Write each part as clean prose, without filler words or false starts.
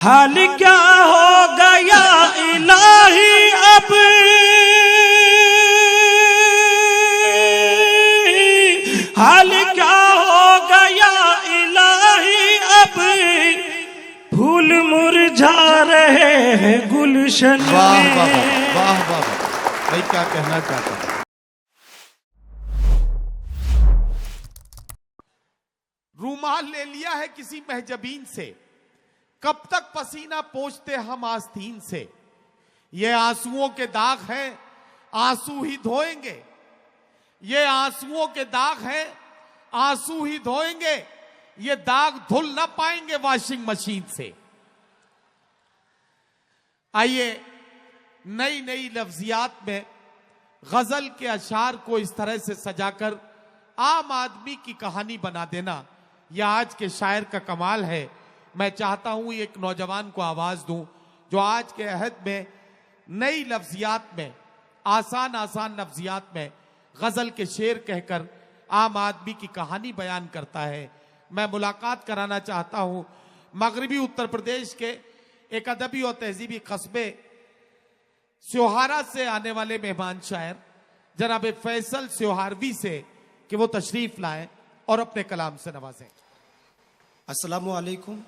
हाल क्या हो गया इलाही अब, हाल क्या हो गया इलाही अब, फूल मुरझा रहे हैं गुलशन में। वाह वाह वाह वाह भाई, क्या कहना चाहता हूं। रूमाल ले लिया है किसी महजबीन से, कब तक पसीना पोंछते हम आस्तीन से। ये आंसुओं के दाग हैं, आंसू ही धोएंगे। ये आंसुओं के दाग हैं, आंसू ही धोएंगे। ये दाग धुल ना पाएंगे वॉशिंग मशीन से। आइए नई नई लफ्जियात में गजल के अशार को इस तरह से सजाकर आम आदमी की कहानी बना देना, यह आज के शायर का कमाल है। मैं चाहता हूं एक नौजवान को आवाज दूं जो आज के अहद में नई लफ्जियात में, आसान आसान लफ्जियात में गजल के शेर कहकर आम आदमी की कहानी बयान करता है। मैं मुलाकात कराना चाहता हूं मगरबी उत्तर प्रदेश के एक अदबी और तहजीबी कस्बे स्योहारा से आने वाले मेहमान शायर जनाब फैसल स्योहारवी से कि वो तशरीफ लाएं और अपने कलाम से नवाजें। अस्सलामु अलैकुम।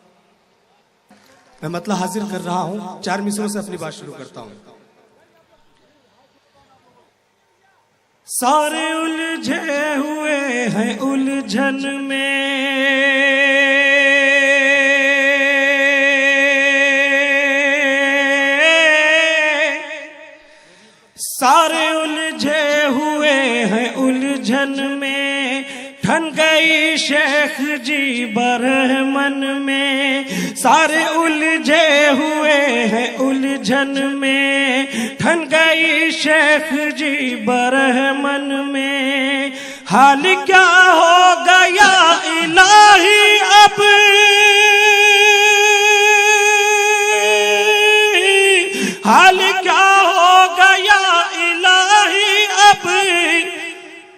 मैं मतलब हाजिर कर रहा हूं, 4 मिसरों से अपनी बात शुरू करता हूं। सारे उलझे हुए हैं उलझन में, सारे उलझे हुए हैं उलझन में, ठन गई शेख जी बरहमन में। सारे उलझे हुए हैं उलझन में, ठन गई शेख जी बरहमन में। हाल क्या हो गया इलाही अब, हाल क्या हो गया इलाही अब,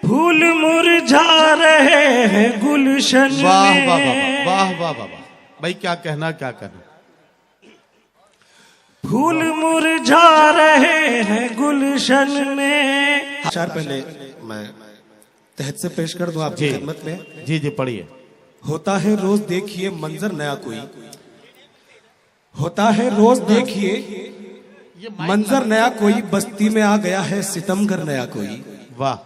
फूल मुरझा रहे हैं गुलशन में। वाह वाह वाह वाह वाह वाह भाई, क्या कहना क्या कहना। फूल मुरझा रहे हैं गुलशन में। अशार पहले मैं तहत से पेश कर दूं आपकी खिदमत में। जी जी पढ़िए। होता है रोज देखिए मंजर नया कोई, होता है रोज देखिए मंजर नया कोई, बस्ती में आ गया है सितमगर नया कोई। वाह।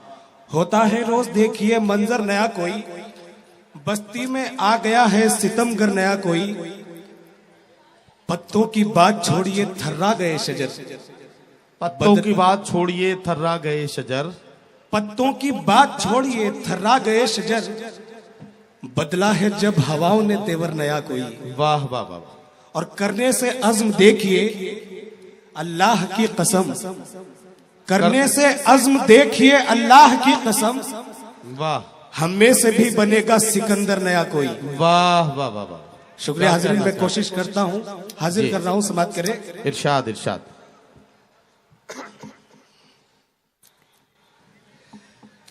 होता है रोज देखिए मंजर नया कोई, बस्ती में आ गया है सितमगर नया कोई। पत्तों की बात छोड़िए थर्रा गए शजर, पत्तों की बात छोड़िए थर्रा गए शजर, पत्तों की बात छोड़िए थर्रा गए शजर, बदला है जब हवाओं ने तेवर नया कोई। वाह वाह वाह। और करने से अज़्म देखिए अल्लाह की कसम, करने से अज़्म देखिए अल्लाह की कसम, वाह। हम में से भी बनेगा सिकंदर नया कोई। वाह वाह वाह वाह। शुक्रिया हाजिरीन, मैं कोशिश करता हूँ, हाजिर कर रहा हूँ, समाप्त करें। इरशाद इरशाद।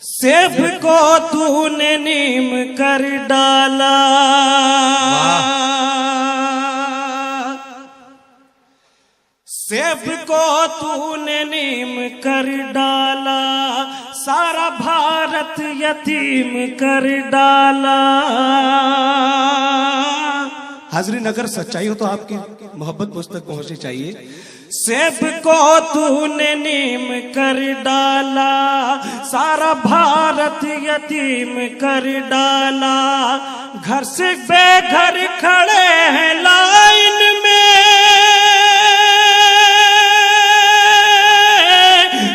सेब को तूने नीम कर डाला, सेब को तूने नीम कर डाला, सारा भारत यतीम कर डाला। हाजिरीन, अगर सच्चाई हो तो आपकी मोहब्बत मुझ तक पहुंचनी चाहिए। सेब को तूने नीम कर डाला, सारा भारत यतीम कर डाला। घर से बेघर खड़े हैं लाइन में,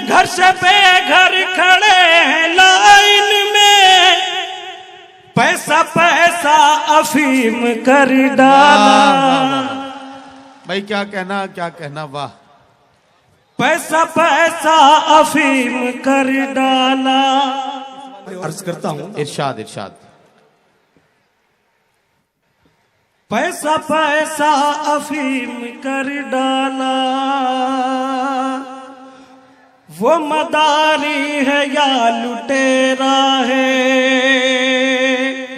घर से बेघर खड़े हैं लाइन में, पैसा पैसा अफीम कर डाला। भाई क्या कहना क्या कहना। वाह। पैसा पैसा अफीम कर डाला। अर्ज करता हूँ। इरशाद इरशाद। पैसा पैसा अफीम कर डाला, वो मदारी है या लुटेरा है,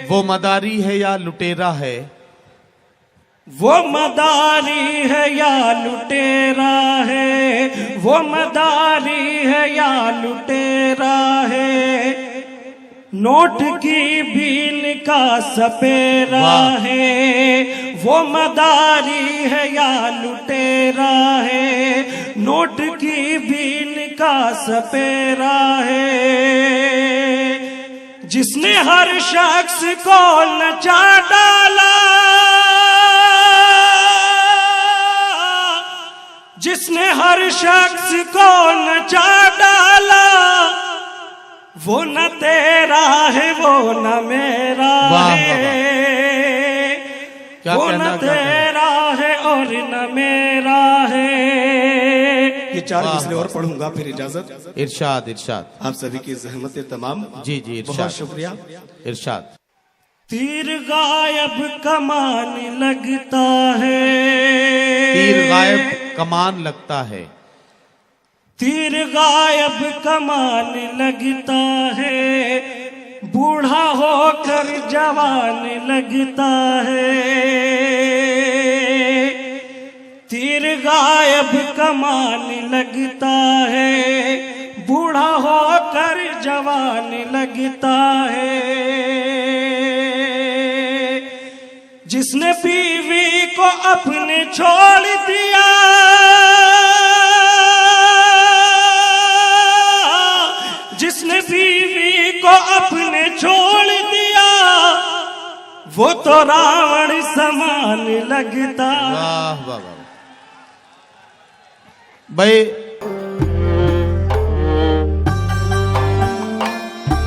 वो मदारी है या लुटेरा है, वो मदारी है या लुटेरा है, वो मदारी है या लुटेरा है, नोट की बीन का सपेरा है, वो मदारी है या लुटेरा है, नोट की बीन का सपेरा है, जिसने हर शख्स को नचा डाला, जिसने हर शख्स को नचा डाला, वो न तेरा है वो न मेरा है, वो न तेरा है और न मेरा है। ये 4 मिसरे और पढ़ूंगा, फिर इजाजत। इरशाद इरशाद। आप सभी की जहमत तमाम। जी जी इरशाद। बहुत शुक्रिया। इरशाद। तीर गायब कमान लगता है, तीर गायब कमान लगता है, तीर गायब कमान लगता है, बूढ़ा होकर जवान लगता है, तीर गायब कमान लगता है, बूढ़ा होकर जवान लगता है, जिसने बीवी को अपने छोड़ दिया, जिसने बीवी को अपने छोड़ दिया, वो तो रावण समान लगता। वाह वाह वाह भाई।